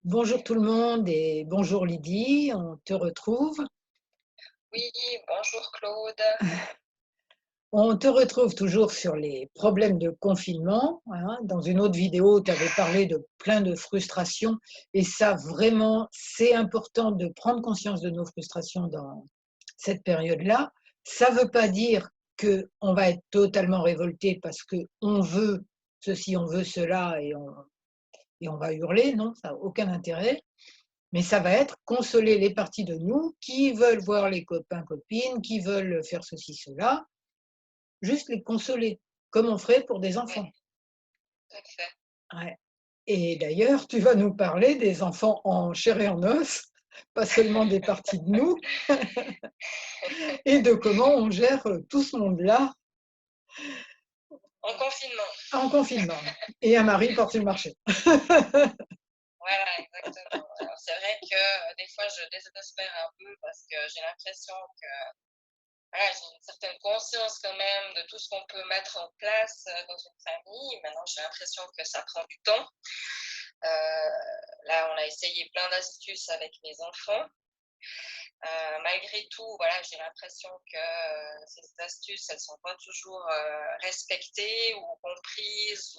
Bonjour tout le monde et bonjour Lydie, on te retrouve. Oui, bonjour Claude. On te retrouve toujours sur les problèmes de confinement, hein. Dans une autre vidéo, tu avais parlé de plein de frustrations et ça vraiment, c'est important de prendre conscience de nos frustrations dans cette période-là. Ça ne veut pas dire qu'on va être totalement révolté parce qu'on veut ceci, on veut cela et on va hurler, non, ça n'a aucun intérêt. Mais ça va être consoler les parties de nous qui veulent voir les copains, copines, qui veulent faire ceci, cela, juste les consoler, comme on ferait pour des Oui, enfants. tout à fait. Ouais. Et d'ailleurs, tu vas nous parler des enfants en chair et en os, pas seulement des parties de nous, et de comment on gère tout ce monde-là En confinement. en confinement. Et un mari porte le marché. Voilà, exactement. Alors, c'est vrai que des fois, je désespère un peu parce que j'ai l'impression que voilà, j'ai une certaine conscience quand même de tout ce qu'on peut mettre en place dans une famille. Maintenant, j'ai l'impression que ça prend du temps. Là, on a essayé plein d'astuces avec les enfants. Malgré tout, voilà, j'ai l'impression que ces astuces, elles ne sont pas toujours respectées ou comprises.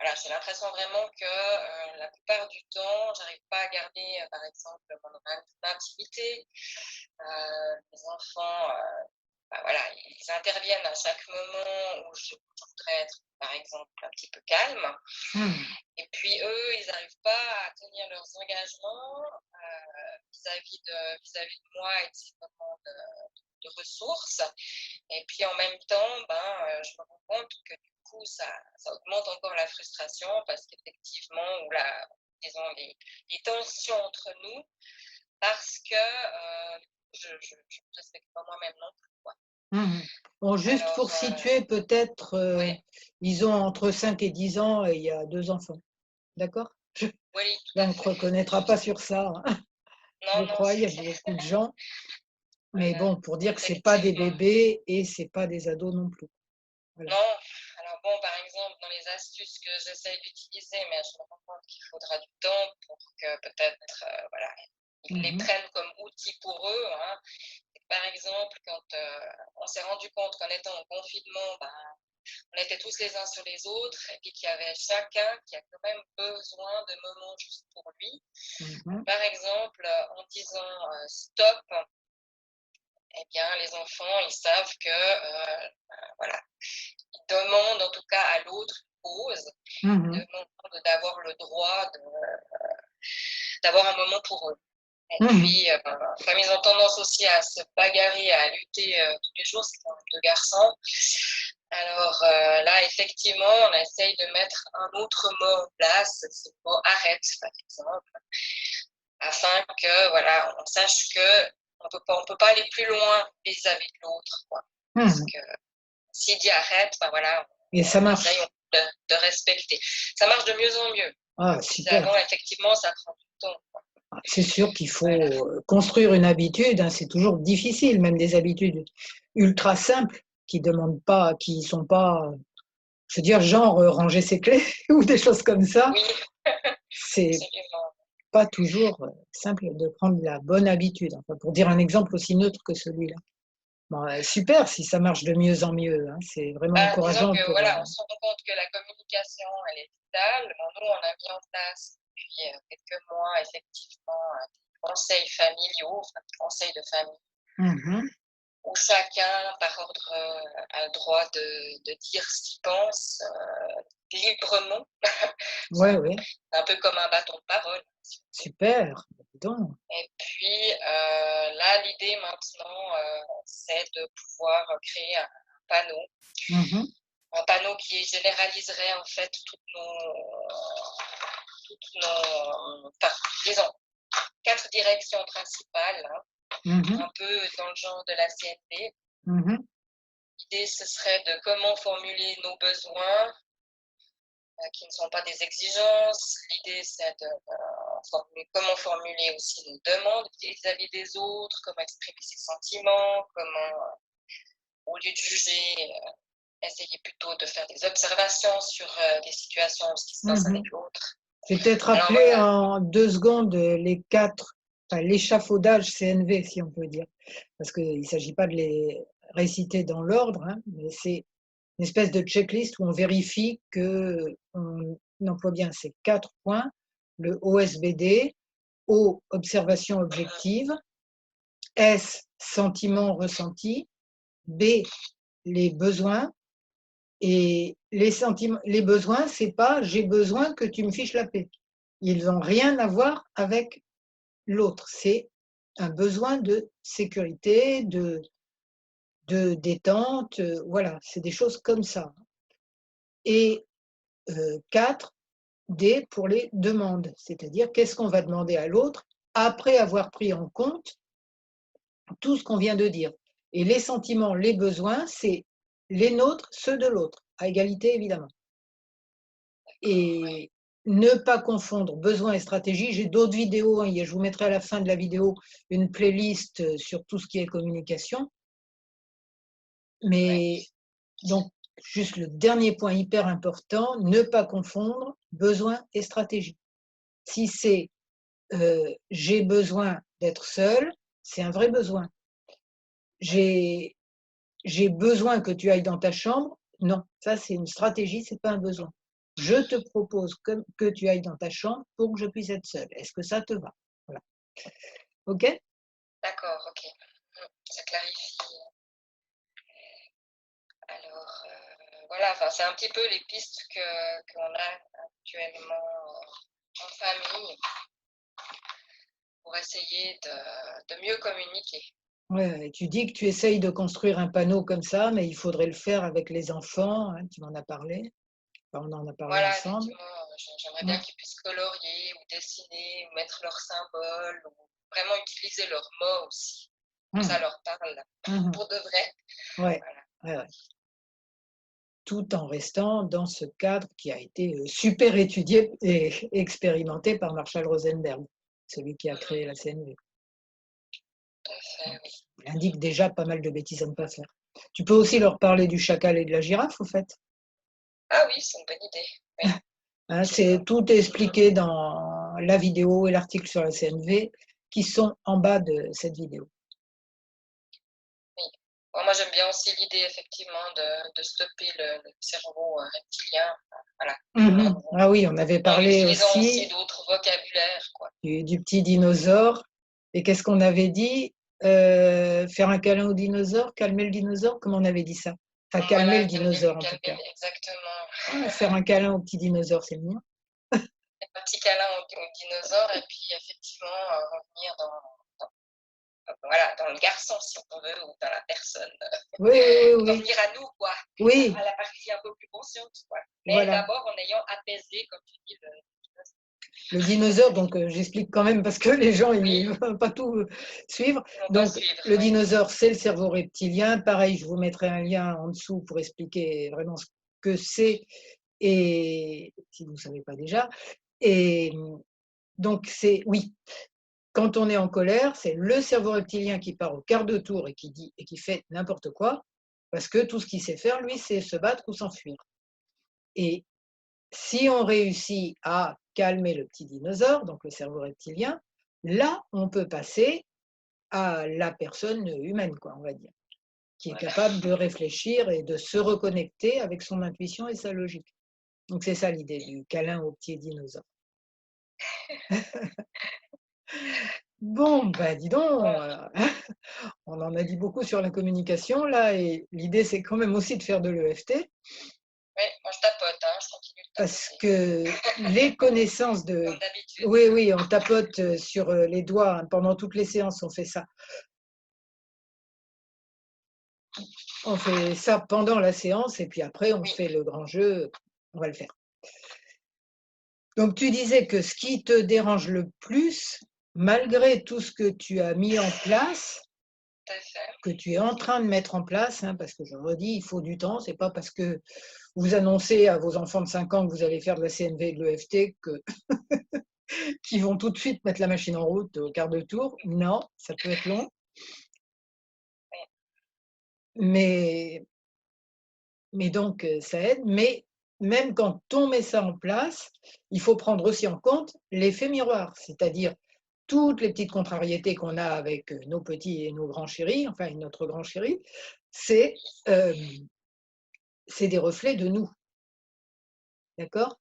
Voilà, j'ai l'impression vraiment que la plupart du temps, j'arrive pas à garder, par exemple, mon intimité. Les enfants, bah, voilà, ils interviennent à chaque moment où je voudrais être, par exemple, un petit peu calme. Mmh. Et puis eux, ils n'arrivent pas à tenir leurs engagements vis-à-vis de moi et de ces moments de ressources. Et puis en même temps, je me rends compte que du coup, ça augmente encore la frustration parce qu'effectivement, disons, les tensions entre nous, parce que je ne respecte pas moi-même non plus. Quoi. Mmh. Bon, juste Alors, pour situer, peut-être, oui, ils ont entre 5 et 10 ans et il y a 2 enfants. D'accord? oui, tout Là, à on ne te fait. reconnaîtra pas sur ça, hein. Non, Je non, crois, il y a beaucoup de gens. Mais voilà, bon, pour dire que c'est pas des effectivement. bébés et c'est pas des ados non plus. Voilà. Non, alors bon, par exemple, dans les astuces que j'essaye d'utiliser, mais je me rends compte qu'il faudra du temps pour que peut-être, voilà, ils les Mmh. prennent comme outils pour eux. Hein. Par exemple, quand on s'est rendu compte qu'en étant en confinement, on était tous les uns sur les autres et puis qu'il y avait chacun qui a quand même besoin de moments juste pour lui. Mmh. Par exemple, en disant stop, eh bien, les enfants, ils savent que, voilà, ils demandent en tout cas à l'autre une pause, ils Mmh. demandent d'avoir le droit d'avoir un moment pour eux. Et Mmh. puis, comme ils ont tendance aussi à se bagarrer, à lutter tous les jours, c'est quand même deux garçons. Alors là, effectivement, on essaye de mettre un autre mot en place, c'est le mot arrête, par exemple, afin que, voilà, on sache que on peut pas aller plus loin vis-à-vis de l'autre, quoi. Parce Mmh. que s'il dit arrête, ben voilà, Et ça on essaye marche. de respecter. Ça marche de mieux en mieux. Ah, Je disais super. avant, effectivement, ça prend du temps, quoi. Ah, c'est sûr qu'il Voilà. faut, construire une habitude, hein, c'est toujours difficile, même des habitudes ultra simples qui sont pas, je veux dire, genre, ranger ses clés ou des choses comme ça. Oui, C'est absolument. pas toujours, simple de prendre la bonne habitude, enfin, pour dire un exemple aussi neutre que celui-là. Bon, super si ça marche de mieux en mieux, hein, c'est vraiment Disons encourageant que pour, voilà, on se rend compte que la communication, elle est vitale. Bon, nous, on a mis en place depuis quelques mois, effectivement, des conseils familiaux, enfin, des conseils de famille, mmh. où chacun, par ordre, a le droit de dire ce qu'il pense librement. C'est Ouais, ouais, un peu comme un bâton de parole, si vous voulez. super, dis donc. Et puis là, l'idée maintenant, c'est de pouvoir créer panneau, Mmh. un panneau qui généraliserait en fait enfin, disons, 4 directions principales, hein, Mmh. un peu dans le genre de la CNV. Mmh. L'idée, ce serait de comment formuler nos besoins, qui ne sont pas des exigences. L'idée, c'est de formuler, comment formuler aussi nos demandes vis-à-vis des autres, comment exprimer ses sentiments, comment, au lieu de juger, essayer plutôt de faire des observations sur des situations, ce qui se passe avec Mmh. l'autre. Je vais peut-être Alors rappeler voilà, en 2 secondes les 4, enfin l'échafaudage CNV, si on peut dire. Parce qu'il ne s'agit pas de les réciter dans l'ordre, hein, mais c'est une espèce de checklist où on vérifie qu'on emploie bien ces 4 points, le OSBD, O, observation objective, S, sentiment ressenti, B, les besoins. Et les sentiments, les besoins, c'est pas j'ai besoin que tu me fiches la paix. Ils n'ont rien à voir avec l'autre. C'est un besoin de sécurité, de détente, voilà, c'est des choses comme ça. Et 4, D pour les demandes, c'est-à-dire qu'est-ce qu'on va demander à l'autre après avoir pris en compte tout ce qu'on vient de dire. Et les sentiments, les besoins, c'est les nôtres, ceux de l'autre, à égalité évidemment. ouais. Et ne pas confondre besoin et stratégie. J'ai d'autres vidéos, hein, je vous mettrai à la fin de la vidéo une playlist sur tout ce qui est communication. Ouais. Mais donc, juste le dernier point hyper important, ne pas confondre besoin et stratégie. Si c'est j'ai besoin d'être seul, c'est un vrai besoin. J'ai besoin que tu ailles dans ta chambre, non, ça c'est une stratégie, c'est pas un besoin. Je te propose que tu ailles dans ta chambre pour que je puisse être seule. Est-ce que ça te va? Voilà. OK? D'accord, ok. Ça clarifie. Alors, voilà, enfin, c'est un petit peu les pistes qu'on a actuellement en famille pour essayer de mieux communiquer. Ouais, tu dis que tu essayes de construire un panneau comme ça, mais il faudrait le faire avec les enfants, hein, tu m'en as parlé. Enfin, on en a parlé Voilà, ensemble. effectivement, j'aimerais Mmh. bien qu'ils puissent colorier ou dessiner ou mettre leurs symboles ou vraiment utiliser leurs mots aussi, que Mmh. ça leur parle Mmh. pour de vrai. Ouais, Voilà. ouais, ouais. Tout en restant dans ce cadre qui a été, super étudié et expérimenté par Marshall Rosenberg, celui qui a créé la CNV. Tout à fait, Donc, oui. il indique déjà pas mal de bêtises à ne pas faire. Tu peux aussi leur parler du chacal et de la girafe, au fait. Ah oui, c'est une bonne idée. Oui, Hein, tout est expliqué dans la vidéo et l'article sur la CNV qui sont en bas de cette vidéo. oui. Bon, moi, j'aime bien aussi l'idée, effectivement, de stopper le cerveau reptilien. Voilà. Mmh. Ah oui, on avait En parlé utilisant aussi aussi d'autres vocabulaires, quoi. du petit dinosaure. Et qu'est-ce qu'on avait dit? Faire un câlin au dinosaure, calmer le dinosaure? Comment on avait dit ça? Enfin, calmer Voilà, le dinosaure en tout cas. exactement. Ah, faire un câlin au petit dinosaure, c'est mignon. Un petit câlin au dinosaure et puis effectivement, revenir voilà, dans le garçon si on veut ou dans la personne, Oui, oui, oui, oui. revenir à nous quoi, Oui, à la partie un peu plus consciente quoi. Mais voilà. d'abord en ayant apaisé comme tu dis le Le dinosaure, donc j'explique quand même parce que les gens ils oui, ne vont pas tout suivre. on doit Donc suivre, le oui. dinosaure, c'est le cerveau reptilien. Pareil, je vous mettrai un lien en dessous pour expliquer vraiment ce que c'est et si vous ne savez pas déjà. Et donc c'est oui, quand on est en colère, c'est le cerveau reptilien qui part au quart de tour et qui dit et qui fait n'importe quoi parce que tout ce qu'il sait faire, lui, c'est se battre ou s'enfuir. Et si on réussit à calmer le petit dinosaure, donc le cerveau reptilien, là, on peut passer à la personne humaine, quoi, on va dire, qui est Voilà. capable de réfléchir et de se reconnecter avec son intuition et sa logique. Donc c'est ça l'idée du câlin au petit dinosaure. Bon, ben dis donc, Bon, on en a dit beaucoup sur la communication là, et l'idée c'est quand même aussi de faire de l'EFT, oui, moi je tapote, hein, je continue de parce tapoter, que les connaissances comme de... d'habitude. Oui, oui, on tapote sur les doigts, hein, pendant toutes les séances, on fait ça. On fait ça pendant la séance et puis après on Oui, fait le grand jeu, on va le faire. Donc tu disais que ce qui te dérange le plus, malgré tout ce que tu as mis en place, tout à fait. que tu es en train de mettre en place, hein, parce que je redis, il faut du temps, c'est pas parce que vous annoncez à vos enfants de 5 ans que vous allez faire de la CNV et de l'EFT qu'ils vont tout de suite mettre la machine en route au quart de tour. Non, ça peut être long, Oui, mais, mais donc ça aide. Mais même quand on met ça en place, il faut prendre aussi en compte l'effet miroir, c'est-à-dire toutes les petites contrariétés qu'on a avec nos petits et nos grands chéris, enfin notre grand chéri, c'est euh, c'est des reflets de nous, d'accord?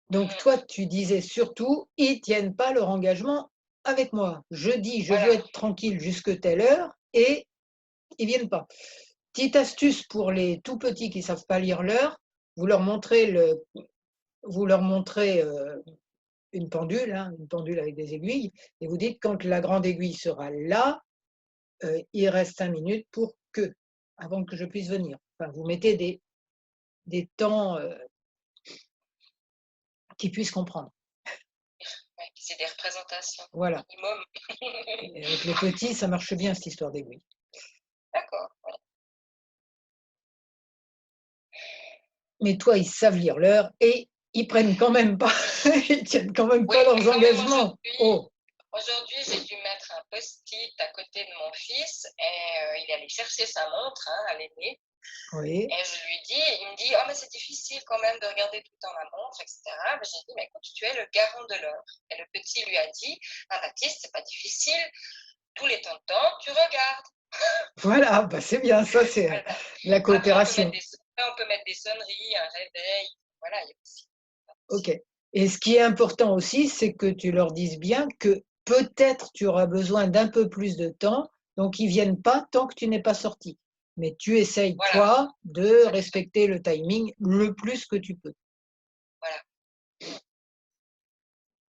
Donc Mhm. toi, tu disais surtout, ils tiennent pas leur engagement avec moi. Je dis, je veux Voilà. être tranquille jusque telle heure et ils viennent pas. Petite astuce pour les tout petits qui savent pas lire l'heure, vous leur montrez vous leur montrez une pendule avec des aiguilles, et vous dites quand la grande aiguille sera là, il reste 5 minutes pour que, avant que je puisse venir. Enfin, vous mettez des temps qu'ils puissent comprendre. Ouais, c'est des représentations Voilà. minimum. Et avec les petits, ça marche bien cette histoire d'aiguille. D'accord. Ouais. Mais toi, ils savent lire l'heure et ils prennent quand même pas, ils tiennent quand même Oui, pas mais leurs quand même engagements. Oh, aujourd'hui, j'ai dû mettre un post-it à côté de mon fils et il est allé chercher sa montre, hein, à l'aîné. oui, Et je lui dis, il me dit, oh, mais c'est difficile quand même de regarder tout le temps la montre, etc. Mais j'ai dit, mais écoute, tu es le garant de l'heure. Et le petit lui a dit, ah, Baptiste, c'est pas difficile, tous les temps de temps, tu regardes. voilà, bah c'est bien, ça c'est Voilà. la Après, coopération. on peut mettre des sonneries, un réveil. Voilà, il y a aussi. OK. Et ce qui est important aussi, c'est que tu leur dises bien que peut-être tu auras besoin d'un peu plus de temps, donc ils viennent pas tant que tu n'es pas sorti. Mais tu essayes, Voilà, toi, de exactement. respecter le timing le plus que tu peux. Voilà.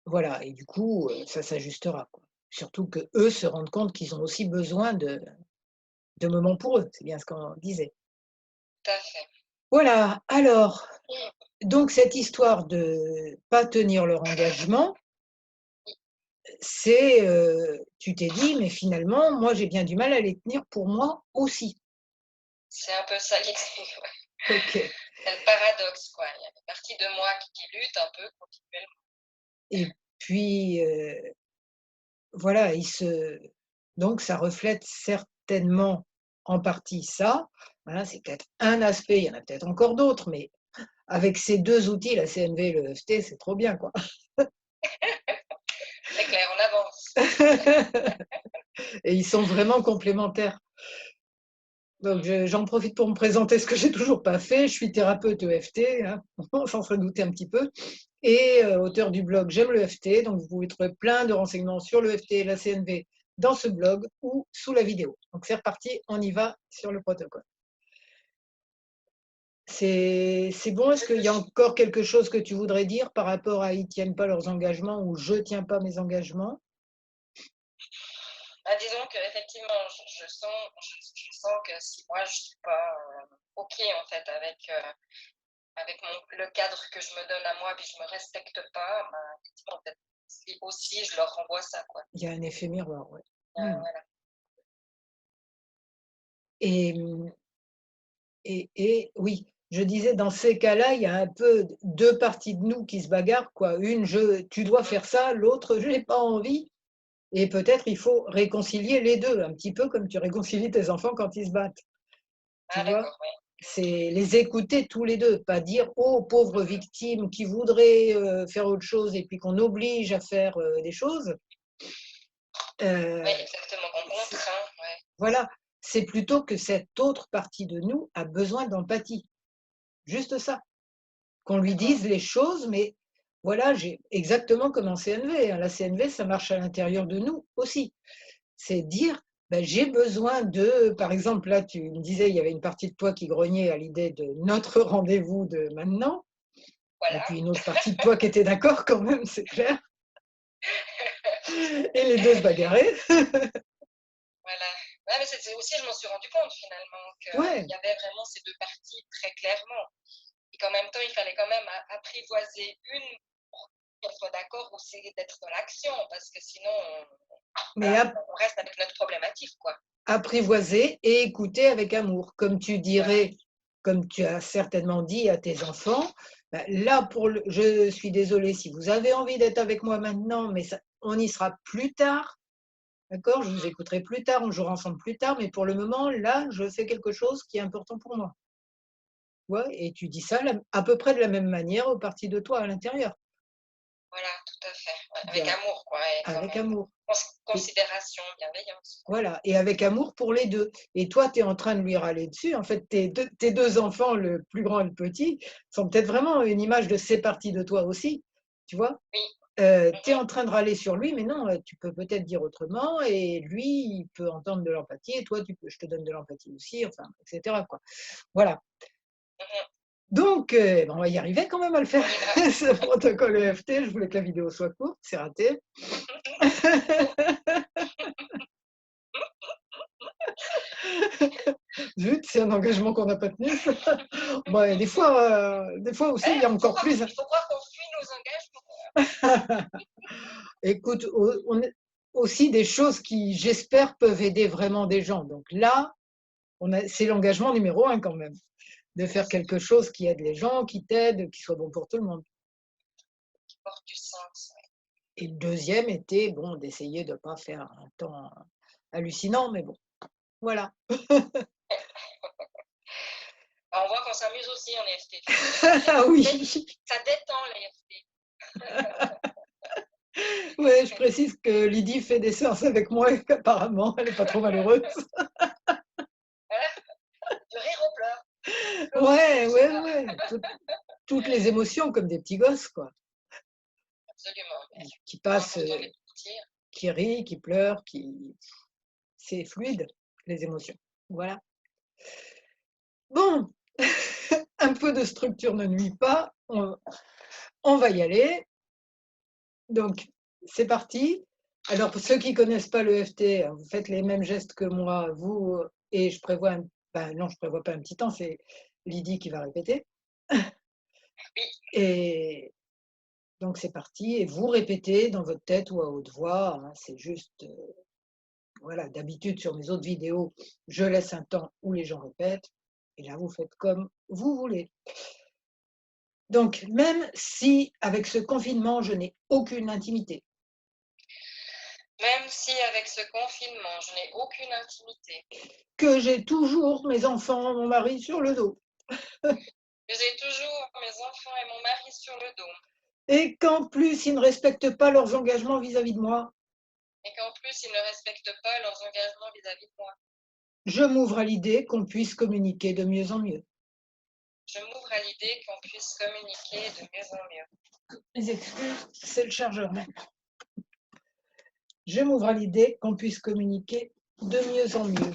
Voilà, et du coup, ça s'ajustera, quoi. Surtout qu'eux se rendent compte qu'ils ont aussi besoin de moments pour eux, c'est bien ce qu'on disait. Tout à fait. Voilà, alors, Mm. donc cette histoire de pas tenir leur engagement, tu t'es dit: «Mais finalement, moi, j'ai bien du mal à les tenir pour moi aussi». C'est un peu ça l'idée. Ouais. OK, C'est le paradoxe, quoi. Il y a une partie de moi qui lutte un peu continuellement. et puis, voilà, donc ça reflète certainement en partie ça. Voilà, c'est peut-être un aspect, il y en a peut-être encore d'autres, mais avec ces 2 outils, la CNV et le EFT, c'est trop bien, quoi. C'est clair, on avance. Et ils sont vraiment complémentaires. Donc Mm. j'en profite pour me présenter, ce que j'ai toujours pas fait. Je suis thérapeute EFT, hein, on s'en serait douté un petit peu, et auteur du blog J'aime le EFT. Donc vous pouvez trouver plein de renseignements sur le EFT et la CNV dans ce blog ou sous la vidéo. Donc c'est reparti, on y va sur le protocole. C'est bon? Est-ce qu'il y a encore quelque chose que tu voudrais dire par rapport à ils tiennent pas leurs engagements ou je tiens pas mes engagements? Bah, disons qu'effectivement, je sens que si moi je suis pas OK en fait avec le cadre que je me donne à moi, puis je me respecte pas, bah, effectivement, peut-être si aussi je leur renvoie ça, quoi. Il y a un effet miroir, ouais. Mmh. Voilà. Et mmh et oui, je disais dans ces cas-là, il y a un peu 2 parties de nous qui se bagarrent, quoi. Une, je tu dois Mm. faire ça, l'autre, je n'ai pas envie, et peut-être il faut réconcilier les 2, un petit peu comme tu réconcilies tes enfants quand ils se battent, tu Ah vois? d'accord, oui. C'est les écouter tous les 2, pas dire: «Oh pauvre victime qui voudrait, faire autre chose», et puis qu'on oblige à faire, des choses. Oui, Heu, exactement, on c'est contraint, ouais. Voilà, c'est plutôt que cette autre partie de nous a besoin d'empathie, juste ça. Qu'on lui D'accord. dise les choses, mais voilà, j'ai exactement comme en CNV, hein. La CNV, ça marche à l'intérieur de nous aussi. C'est dire, ben, j'ai besoin de, par exemple, là, tu me disais, il y avait une partie de toi qui grognait à l'idée de notre rendez-vous de maintenant, et Voilà. puis une autre partie de toi qui était d'accord quand même, c'est clair. Et les deux se bagarraient. Voilà. Ouais, mais c'est aussi, je m'en suis rendu compte finalement qu'il Ouais, y avait vraiment ces deux parties très clairement. Et qu'en même temps, il fallait quand même apprivoiser une pour qu'elle soit d'accord aussi d'être dans l'action, parce que sinon, mais voilà, on reste avec notre problématique, quoi. apprivoiser et écouter avec amour, comme tu Voilà. dirais, comme tu as certainement dit à tes enfants, bah, là je suis désolée si vous avez envie d'être avec moi maintenant, mais on y sera plus tard, d'accord? Je vous Mhm. écouterai plus tard, on jouera ensemble plus tard, mais pour le moment, là, je fais quelque chose qui est important pour moi. Ouais, et tu dis ça à peu près de la même manière aux parties de toi à l'intérieur. Voilà, tout à fait, ouais, Il y avec a amour, quoi, et quand avec même amour. Et considération, bienveillance, quoi. voilà, et avec amour pour les 2. Et toi, tu es en train de lui râler dessus. En fait, tes deux enfants, le plus grand et le petit, sont peut-être vraiment une image de ces parties de toi aussi, tu vois? Oui, Tu es mmh. en train de râler sur lui, mais non, tu peux peut-être dire autrement et lui, il peut entendre de l'empathie et toi, je te donne de l'empathie aussi, enfin, et cetera, quoi. Voilà. Mmh. Donc, on va y arriver quand même à le faire, On y va. ce protocole EFT. Je voulais que la vidéo soit courte, c'est raté. Zut, c'est un engagement qu'on n'a pas tenu. Bon, et des fois aussi, il y a encore plus. Il faut croire qu'on suit nos engagements. Écoute, on est aussi des choses qui, j'espère, peuvent aider vraiment des gens. Donc là, c'est l'engagement numéro un quand même, de Bien faire sûr, quelque chose qui aide les gens, qui t'aide, qui soit bon pour tout le monde. qui porte du sens, ouais. Et le deuxième était, bon, d'essayer de ne pas faire un temps hallucinant, mais bon, voilà. On voit qu'on s'amuse aussi en EFT, tu sais? Ah oui, Ça détend l'EFT. ouais, je précise que Lydie fait des séances avec moi et qu'apparemment, elle n'est pas trop malheureuse. Voilà, du rire aux pleurs. Ouais, Je sais ouais, pas. ouais. Toutes les émotions comme des petits gosses, quoi. Absolument, mais Qui c'est passent, important de les sortir. qui rient, qui pleurent, c'est fluide, les émotions. Voilà. Bon, un peu de structure ne nuit pas. On va y aller. Donc, c'est parti. Alors, pour ceux qui ne connaissent pas le FT, vous faites les mêmes gestes que moi, vous, et je prévois non, je prévois pas un petit temps, c'est Lydie qui va répéter. Oui, Et donc, c'est parti. Et vous répétez dans votre tête ou à haute voix, hein, c'est juste, voilà, d'habitude sur mes autres vidéos, je laisse un temps où les gens répètent. Et là, vous faites comme vous voulez. Donc, même si avec ce confinement, je n'ai aucune intimité, même si avec ce confinement, je n'ai aucune intimité, que j'ai toujours mes enfants, mon mari sur le dos, que j'ai toujours mes enfants et mon mari sur le dos, et qu'en plus, ils ne respectent pas leurs engagements vis-à-vis de moi, et qu'en plus, ils ne respectent pas leurs engagements vis-à-vis de moi, je m'ouvre à l'idée qu'on puisse communiquer de mieux en mieux. je m'ouvre à l'idée qu'on puisse communiquer de mieux en mieux. Les excuses, c'est le chargeur même. Je m'ouvre à l'idée qu'on puisse communiquer de mieux en mieux,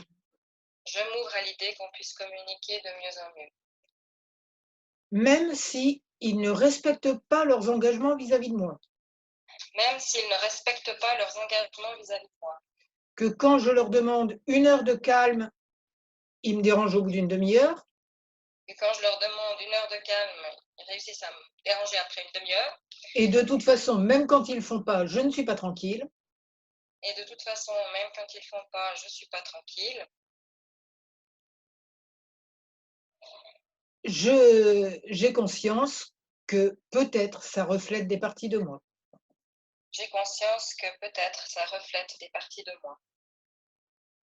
Je m'ouvre à l'idée qu'on puisse communiquer de mieux en mieux, même si ils ne respectent pas leurs engagements vis-à-vis de moi. même s'ils ne respectent pas leurs engagements vis-à-vis de moi. Que quand je leur demande 1 heure de calme, ils me dérangent au bout d'une demi-heure. Et quand je leur demande 1 heure de calme, ils réussissent à me déranger après une demi-heure. Et de toute façon, même quand ils ne le font pas, je ne suis pas tranquille. Et de toute façon, même quand ils ne font pas, je ne suis pas tranquille. J'ai conscience que peut-être ça reflète des parties de moi, J'ai conscience que peut-être ça reflète des parties de moi,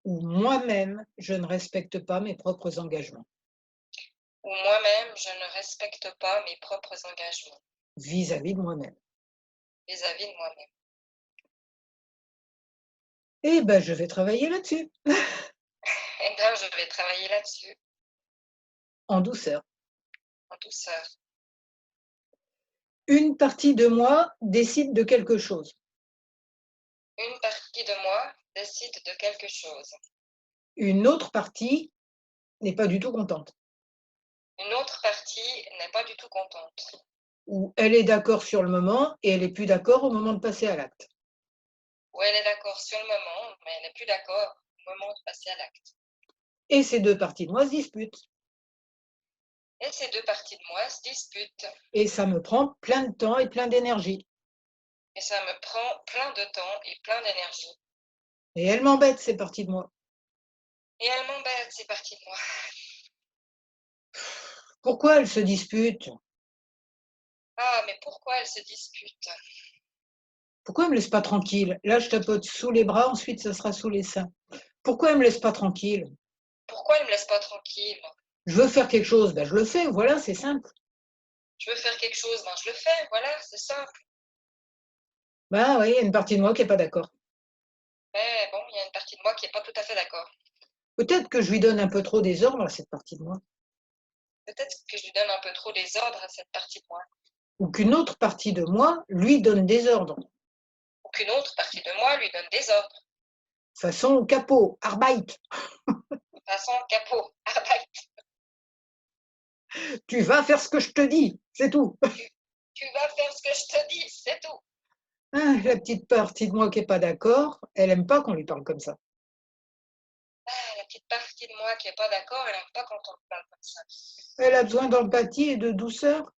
où moi-même, je ne respecte pas mes propres engagements où moi-même, je ne respecte pas mes propres engagements vis-à-vis de moi-même. vis-à-vis de moi-même. Eh ben, je vais travailler là-dessus, Et bien, je vais travailler là-dessus, en douceur. en douceur. Une partie de moi décide de quelque chose. Une partie de moi décide de quelque chose. Une autre partie n'est pas du tout contente. Une autre partie n'est pas du tout contente. Ou elle est d'accord sur le moment et elle est plus d'accord au moment de passer à l'acte. Ou elle est d'accord sur le moment, mais elle n'est plus d'accord au moment de passer à l'acte. Et ces deux parties de moi se disputent. Et ces deux parties de moi se disputent. Et ça me prend plein de temps et plein d'énergie. Et ça me prend plein de temps et plein d'énergie. Et elles m'embêtent, ces parties de moi. Et elles m'embêtent, ces parties de moi. Pourquoi elles se disputent? Ah, mais pourquoi elles se disputent? Pourquoi elles me laissent pas tranquille? Là, je tapote sous les bras, ensuite ça sera sous les seins. Pourquoi elles me laissent pas tranquille? Pourquoi elles me laissent pas tranquille? Je veux faire quelque chose, ben je le fais, voilà, c'est simple. Je veux faire quelque chose, ben je le fais, voilà, c'est simple. Ben oui, il y a une partie de moi qui est pas d'accord. Mais bon, il y a une partie de moi qui est pas tout à fait d'accord. Peut-être que je lui donne un peu trop des ordres à cette partie de moi, Peut-être que je lui donne un peu trop des ordres à cette partie de moi, ou qu'une autre partie de moi lui donne des ordres. ou qu'une autre partie de moi lui donne des ordres. Façon capot, Arbeit, De façon capot, arbeit, tu vas faire ce que je te dis, c'est tout. tu vas faire ce que je te dis, c'est tout. Ah, la petite partie de moi qui est pas d'accord, elle aime pas qu'on lui parle comme ça. Ah, la petite partie de moi qui est pas d'accord, elle n'aime pas quand on me parle comme ça. Elle a besoin d'empathie et de douceur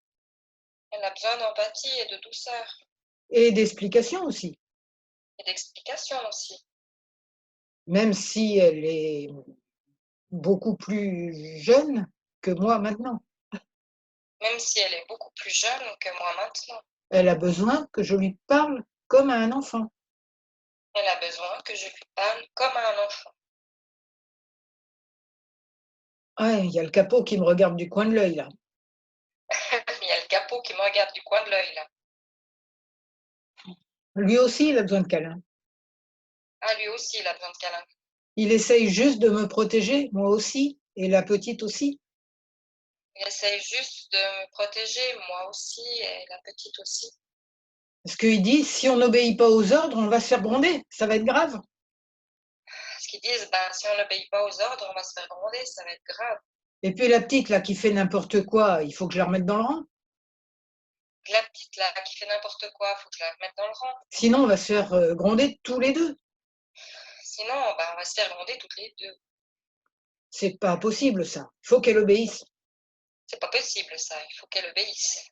Elle a besoin d'empathie et de douceur, et d'explication aussi, et d'explication aussi. même si elle est beaucoup plus jeune que moi maintenant. Même si elle est beaucoup plus jeune que moi maintenant. Elle a besoin que je lui parle comme à un enfant. Elle a besoin que je lui parle comme à un enfant. Ouais, il y a le capot qui me regarde du coin de l'œil là. Il y a le capot qui me regarde du coin de l'œil là. Lui aussi, il a besoin de câlin. Ah, lui aussi, il a besoin de câlin. Il essaye juste de me protéger, moi aussi, et la petite aussi. Il essaye juste de me protéger, moi aussi, et la petite aussi. Parce qu'il dit, si on n'obéit pas aux ordres, on va se faire gronder, ça va être grave. Parce qu'ils disent, ben, si on n'obéit pas aux ordres, on va se faire gronder, ça va être grave. Et puis la petite là qui fait n'importe quoi, il faut que je la remette dans le rang. La petite là qui fait n'importe quoi, il faut que je la remette dans le rang. Sinon, on va se faire gronder tous les deux. Sinon, ben, on va se faire gronder toutes les deux. C'est pas possible ça. Il faut qu'elle obéisse. C'est pas possible ça, il faut qu'elle obéisse.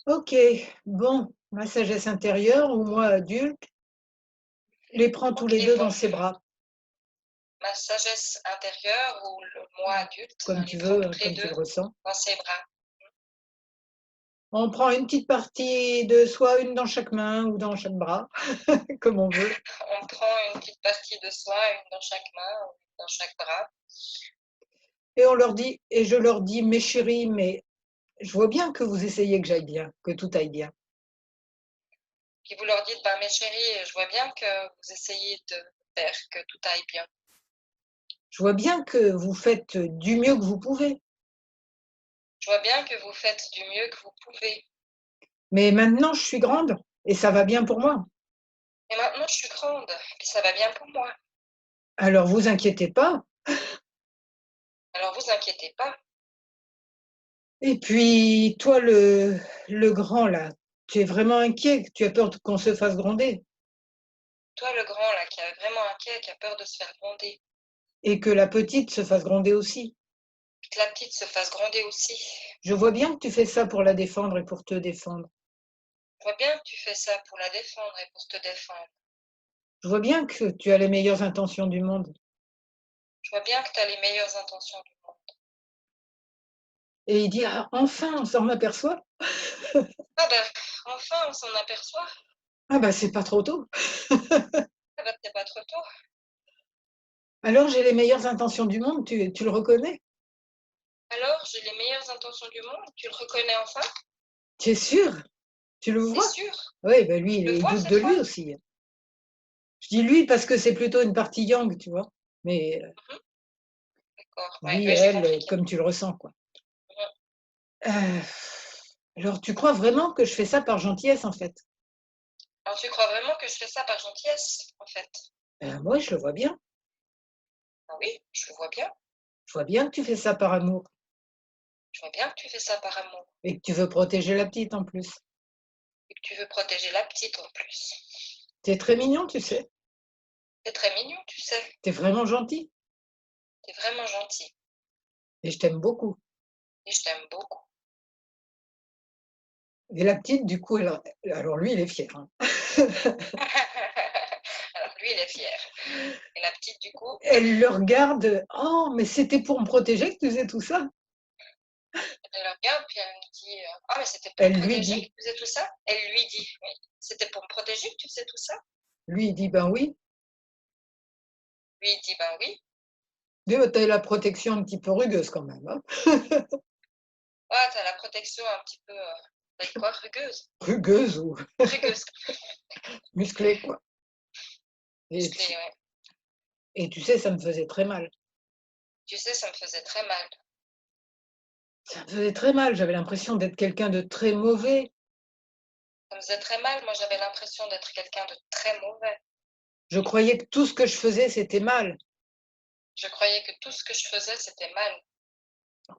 Ok, bon, ma sagesse intérieure ou moi adulte, les prend tous Ok, les deux bon, dans ses bras, ma sagesse intérieure ou le moi adulte, comme ben, tu les prend veux, toutes les comme tu deux le ressens. dans ses bras. On prend une petite partie de soi, une dans chaque main ou dans chaque bras, comme on veut. On prend une petite partie de soi, une dans chaque main, une dans chaque bras. Et on leur dit, et je leur dis, mes chéris, mais je vois bien que vous essayez que j'aille bien, que tout aille bien. Puis vous leur dites, ben, mes chéris, je vois bien que vous essayez de faire que tout aille bien. Je vois bien que vous faites du mieux que vous pouvez. Je vois bien que vous faites du mieux que vous pouvez. Mais maintenant, je suis grande et ça va bien pour moi. Et maintenant, je suis grande, puis ça va bien pour moi. Alors, vous inquiétez pas. Alors, vous inquiétez pas. Et puis, toi, le grand, là, tu es vraiment inquiet, tu as peur qu'on se fasse gronder Toi, le grand, là, qui est vraiment inquiet, qui a peur de se faire gronder. et que la petite se fasse gronder aussi. Puis que la petite se fasse gronder aussi. Je vois bien que tu fais ça pour la défendre et pour te défendre. Je vois bien que tu fais ça pour la défendre et pour te défendre. Je vois bien que tu as les meilleures intentions du monde. Je vois bien que tu as les meilleures intentions du monde. Et il dit, ah, enfin, on s'en aperçoit. Ah ben, enfin, on s'en aperçoit. Ah bah, c'est pas trop tôt. Ah ben, c'est pas trop tôt. Alors, j'ai les meilleures intentions du monde, tu le reconnais? Alors, j'ai les meilleures intentions du monde. Tu le reconnais enfin? Tu es sûr? Tu le C'est vois? sûr. Oui, bah lui, Je le il vois doute cette de lui fois. aussi. Je dis lui parce que c'est plutôt une partie yang, tu vois. Mais Mhm. D'accord. Ouais, lui, ouais, j'ai compris. elle, comme tu le ressens, quoi. Mhm. Euh, alors, tu crois vraiment que je fais ça par gentillesse, en fait? Alors, tu crois vraiment que je fais ça par gentillesse, en fait? Moi, je le vois bien. Ah oui, je le vois bien. Je vois bien que tu fais ça par amour Je vois bien que tu fais ça par amour et que tu veux protéger la petite en plus. et que tu veux protéger la petite en plus. Tu es très mignon, tu sais. C'est très mignon, tu sais. Tu es vraiment gentil T'es vraiment gentil et je t'aime beaucoup. et je t'aime beaucoup. Et la petite, du coup, alors lui, il est fier, hein. Alors lui, il est fier. Et la petite, du coup, Elle le regarde. Oh, mais c'était pour me protéger que tu faisais tout ça. elle le regarde, puis elle me dit ah, mais c'était pour me Elle lui protéger que dit. tu faisais tout ça? Elle lui dit oui, c'était pour me protéger que tu faisais tout ça? Lui, il dit, ben oui. Lui, il dit ben oui. Tu as la protection un petit peu rugueuse quand même, hein? Ouais, tu as la protection un petit peu, avec quoi? Rugueuse? Rugueuse ou Rugueuse, musclée, quoi. Et musclée, tu ouais. et tu sais, ça me faisait très mal. Tu sais, ça me faisait très mal. Ça me faisait très mal, j'avais l'impression d'être quelqu'un de très mauvais. Ça me faisait très mal. Moi, j'avais l'impression d'être quelqu'un de très mauvais. Je croyais que tout ce que je faisais, c'était mal, Je croyais que tout ce que je faisais, c'était mal,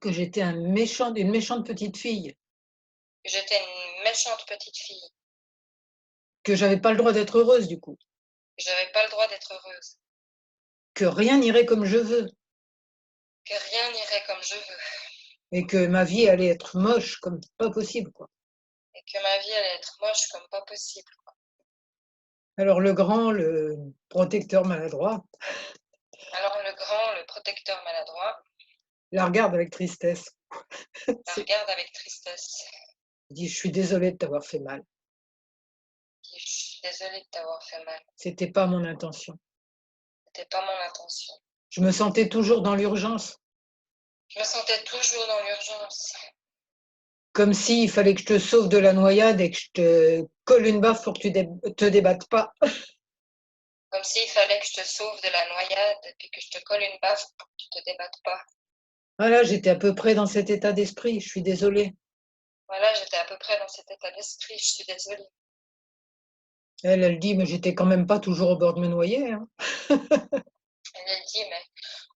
que j'étais une méchante petite fille, que j'étais une méchante petite fille, que j'avais pas le droit d'être heureuse du coup, que j'avais pas le droit d'être heureuse, que rien n'irait comme je veux que rien n'irait comme je veux et que ma vie allait être moche comme pas possible, quoi. et que ma vie allait être moche comme pas possible. Alors le protecteur maladroit, Alors le grand, le protecteur maladroit, la regarde avec tristesse. la C'est regarde avec tristesse. Il dit: «Je suis désolé de t'avoir fait mal. Dit, je suis désolée de t'avoir fait mal. C'était pas mon intention». C'était pas mon intention. Je me sentais toujours dans l'urgence, Je me sentais toujours dans l'urgence, comme s'il fallait que je te sauve de la noyade et que je te colle une baffe pour que tu te débattes pas. comme s'il fallait que je te sauve de la noyade et puis que je te colle une baffe pour que tu te débattes pas. Voilà, j'étais à peu près dans cet état d'esprit, je suis désolée. Voilà, j'étais à peu près dans cet état d'esprit, je suis désolée. Elle dit: «Mais j'étais quand même pas toujours au bord de me noyer, hein». Elle a dit, mais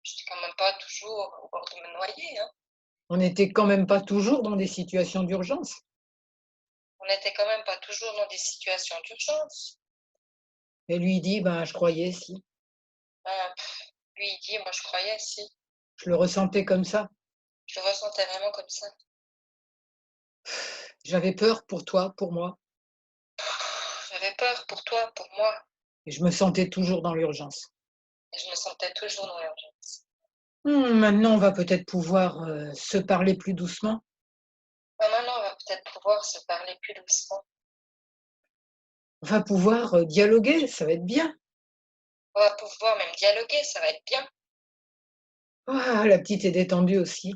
j'étais quand même pas toujours au bord de me noyer, hein. On n'était quand même pas toujours dans des situations d'urgence. On n'était quand même pas toujours dans des situations d'urgence. Elle lui dit: «Ben, je croyais si». Ben, lui, il dit, moi je croyais, si. Je le ressentais comme ça. Je le ressentais vraiment comme ça. J'avais peur pour toi, pour moi, J'avais peur pour toi, pour moi, et je me sentais toujours dans l'urgence. et je me sentais toujours dans l'urgence. Maintenant, on va peut-être pouvoir, se parler plus doucement. Ben, maintenant, on va peut-être pouvoir se parler plus doucement. On va pouvoir, dialoguer, ça va être bien. On va pouvoir même dialoguer, ça va être bien. Ah, la petite est détendue aussi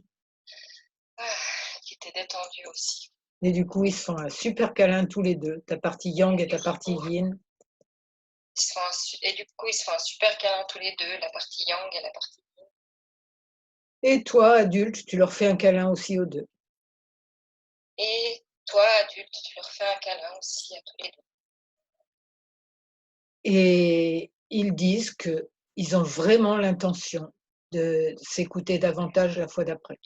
Ah, qui était détendu aussi. et du coup, ils se font un super câlin tous les 2, ta partie yang et Et ta du partie coup, yin. et du coup, ils se font un super câlin tous les deux, la partie yang et la partie yin. Et toi, adulte, tu leur fais un câlin aussi aux 2. Et toi, adulte, tu leur fais un câlin aussi à tous les deux. Et ils disent qu'ils ont vraiment l'intention de s'écouter davantage la fois d'après.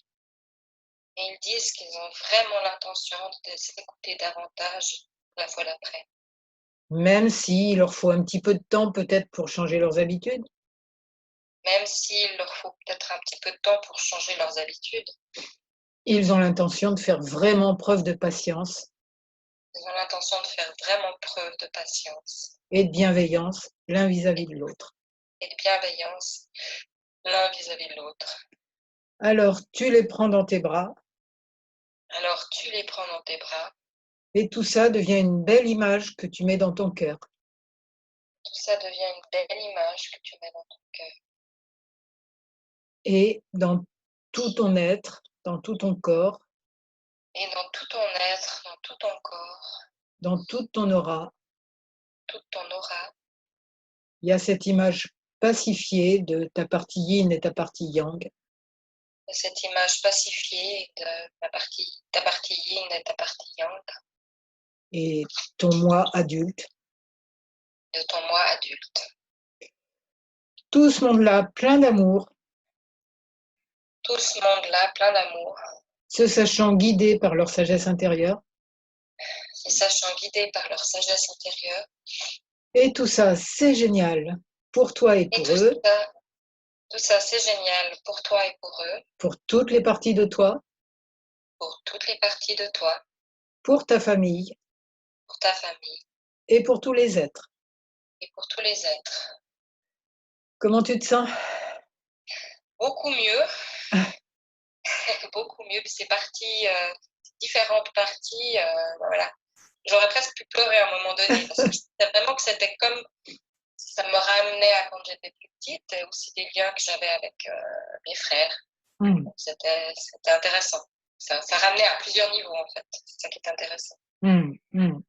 Et ils disent qu'ils ont vraiment l'intention de s'écouter davantage la fois d'après. Même s'il leur faut un petit peu de temps peut-être pour changer leurs habitudes. Même s'il leur faut peut-être un petit peu de temps pour changer leurs habitudes. Ils ont l'intention de faire vraiment preuve de patience Ils ont l'intention de faire vraiment preuve de patience et de bienveillance l'un vis-à-vis de l'autre. et de bienveillance l'un vis-à-vis de l'autre. Alors tu les prends dans tes bras Alors tu les prends dans tes bras. et tout ça devient une belle image que tu mets dans ton cœur. Tout ça devient une belle image que tu mets dans ton cœur. Et dans tout ton être, dans tout ton corps, Et dans tout ton être, dans tout ton corps, dans toute ton aura, toute ton aura, il y a cette image pacifiée de ta partie yin et ta partie yang. cette image pacifiée de ta partie yin et ta partie yang, Et ton moi adulte. de ton moi adulte. Tout ce monde-là, plein d'amour, Tout ce monde-là, plein d'amour, se sachant guidé par leur sagesse intérieure. se sachant guidés par leur sagesse intérieure. Et tout ça, c'est génial pour toi et Et pour eux, tout ça, c'est génial pour toi et pour eux, pour toutes les parties de toi, pour toutes les parties de toi, pour ta famille pour ta famille et pour tous les êtres. et pour tous les êtres. Comment tu te sens? Beaucoup mieux, beaucoup mieux. C'est parti, différentes parties. Voilà. J'aurais presque pu pleurer à un moment donné parce que je sentais vraiment que c'était comme ça me ramenait à quand j'étais plus petite et aussi des liens que j'avais avec mes frères. Mmh. C'était intéressant. Ça ramenait à plusieurs niveaux, en fait. C'est ça qui est intéressant. Mmh. Mmh.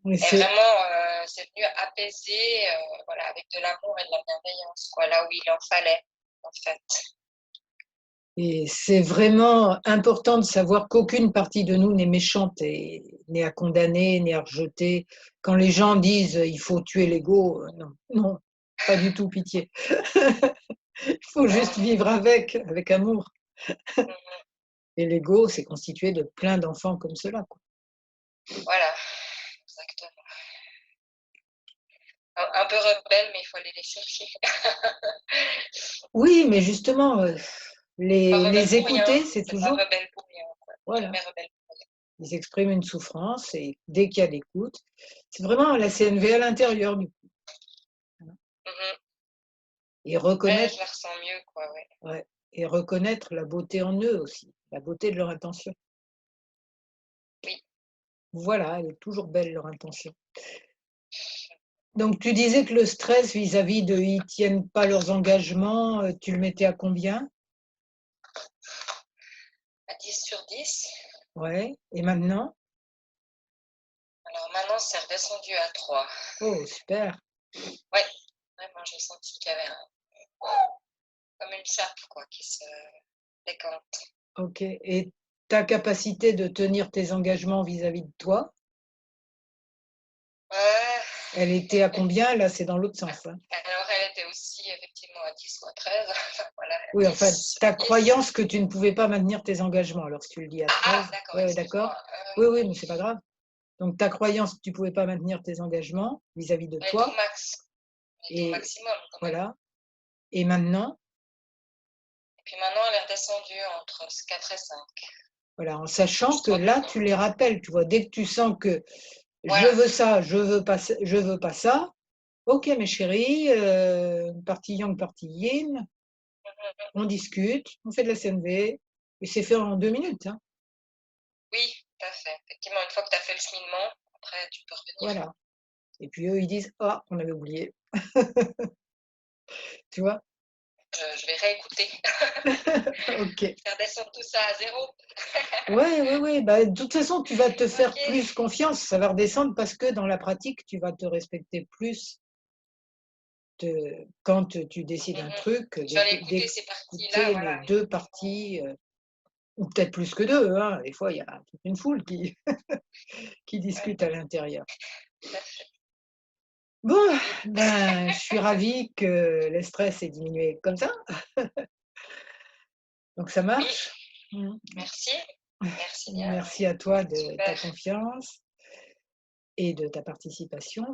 Et Et vraiment, c'est venu apaiser, voilà, avec de l'amour et de la bienveillance, quoi, là où il en fallait, en fait. et c'est vraiment important de savoir qu'aucune partie de nous n'est méchante et n'est à condamner, n'est à rejeter. Quand les gens disent: «Il faut tuer l'ego», non, non, pas du tout, pitié. Il faut juste Non, vivre avec amour. mmh, Et l'ego, c'est constitué de plein d'enfants comme cela, quoi. voilà, exactement. Un peu rebelle, mais il faut aller les chercher. Oui, mais justement, Pas rebelle les pour rien, écouter, c'est c'est pas toujours rebelle pour rien, quoi. voilà, Jamais rebelle pour rien. ils expriment une souffrance et dès qu'il y a l'écoute, c'est vraiment la CNV à l'intérieur du coup, voilà. Mmh. Et Ouais, reconnaître je la ressens mieux, quoi, ouais. ouais, et reconnaître la beauté en eux aussi, la beauté de leur intention. Oui. Voilà, elle est toujours belle leur intention. Donc tu disais que le stress vis-à-vis de ils tiennent pas leurs engagements, tu le mettais à combien? À 10/10. Ouais, et maintenant? Alors maintenant, c'est redescendu à 3. Oh super, Ouais, vraiment, j'ai senti qu'il y avait comme une chape, quoi, qui se décante. OK, et ta capacité de tenir tes engagements vis-à-vis de toi, Ouais. elle était à combien? Là, c'est dans l'autre sens, hein. Alors, elle était aussi effectivement à 10 ou à 13. Voilà, Oui, enfin, 10 sur ta 10. croyance que tu ne pouvais pas maintenir tes engagements, alors si tu le dis à Ah, 13, d'accord, ouais, ouais, d'accord. excuse-moi. Oui, oui, mais c'est pas grave. Donc ta croyance que tu pouvais pas maintenir tes engagements vis-à-vis de Elle est au toi max. Elle est au et maximum quand même. voilà, et maintenant, Et puis maintenant, elle est redescendue entre 4 et 5. voilà, en sachant que Juste là, maintenant. tu les rappelles, tu vois? Dès que tu sens que je Voilà. veux ça, je veux pas ça, OK mes chéris, partie yang, partie yin, on discute, on fait de la CNV et c'est fait en 2 minutes, hein, Oui, tout à fait. Effectivement, une fois que tu as fait le cheminement, après, tu peux revenir. voilà. Et puis eux, ils disent: «Ah, on avait oublié», tu vois? Je vais réécouter. OK. Faire descendre tout ça à zéro. Ouais, ouais, ouais, bah, de toute façon, tu vas te faire OK. plus confiance, ça va redescendre parce que dans la pratique, tu vas te respecter plus quand tu décides un Mmh. truc, Je vais aller écouter ces parties-là, d'écouter les voilà, 2 effectivement. parties, ou peut-être plus que 2, hein. Des fois, il y a toute une foule qui qui Ouais, discute à l'intérieur. tout à fait. Bon, Et ben, je suis ravie que le stress ait diminué comme ça, donc ça oui, marche. Mmh. merci. Merci bien, Merci oui. à toi de ta Super. confiance et de ta participation.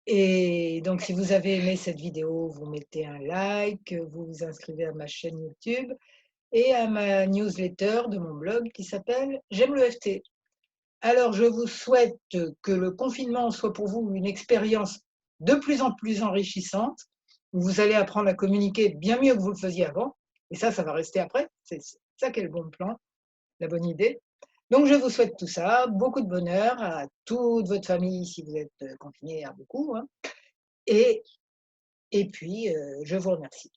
Et donc, si vous avez aimé cette vidéo, vous mettez un like, vous vous inscrivez à ma chaîne YouTube et à ma newsletter de mon blog qui s'appelle J'aime le FT. Alors, je vous souhaite que le confinement soit pour vous une expérience de plus en plus enrichissante, où vous allez apprendre à communiquer bien mieux que vous le faisiez avant. Et ça va rester après. C'est ça qui est le bon plan, la bonne idée. Donc, je vous souhaite tout ça, beaucoup de bonheur à toute votre famille si vous êtes confinés à beaucoup, hein, et et puis, je vous remercie.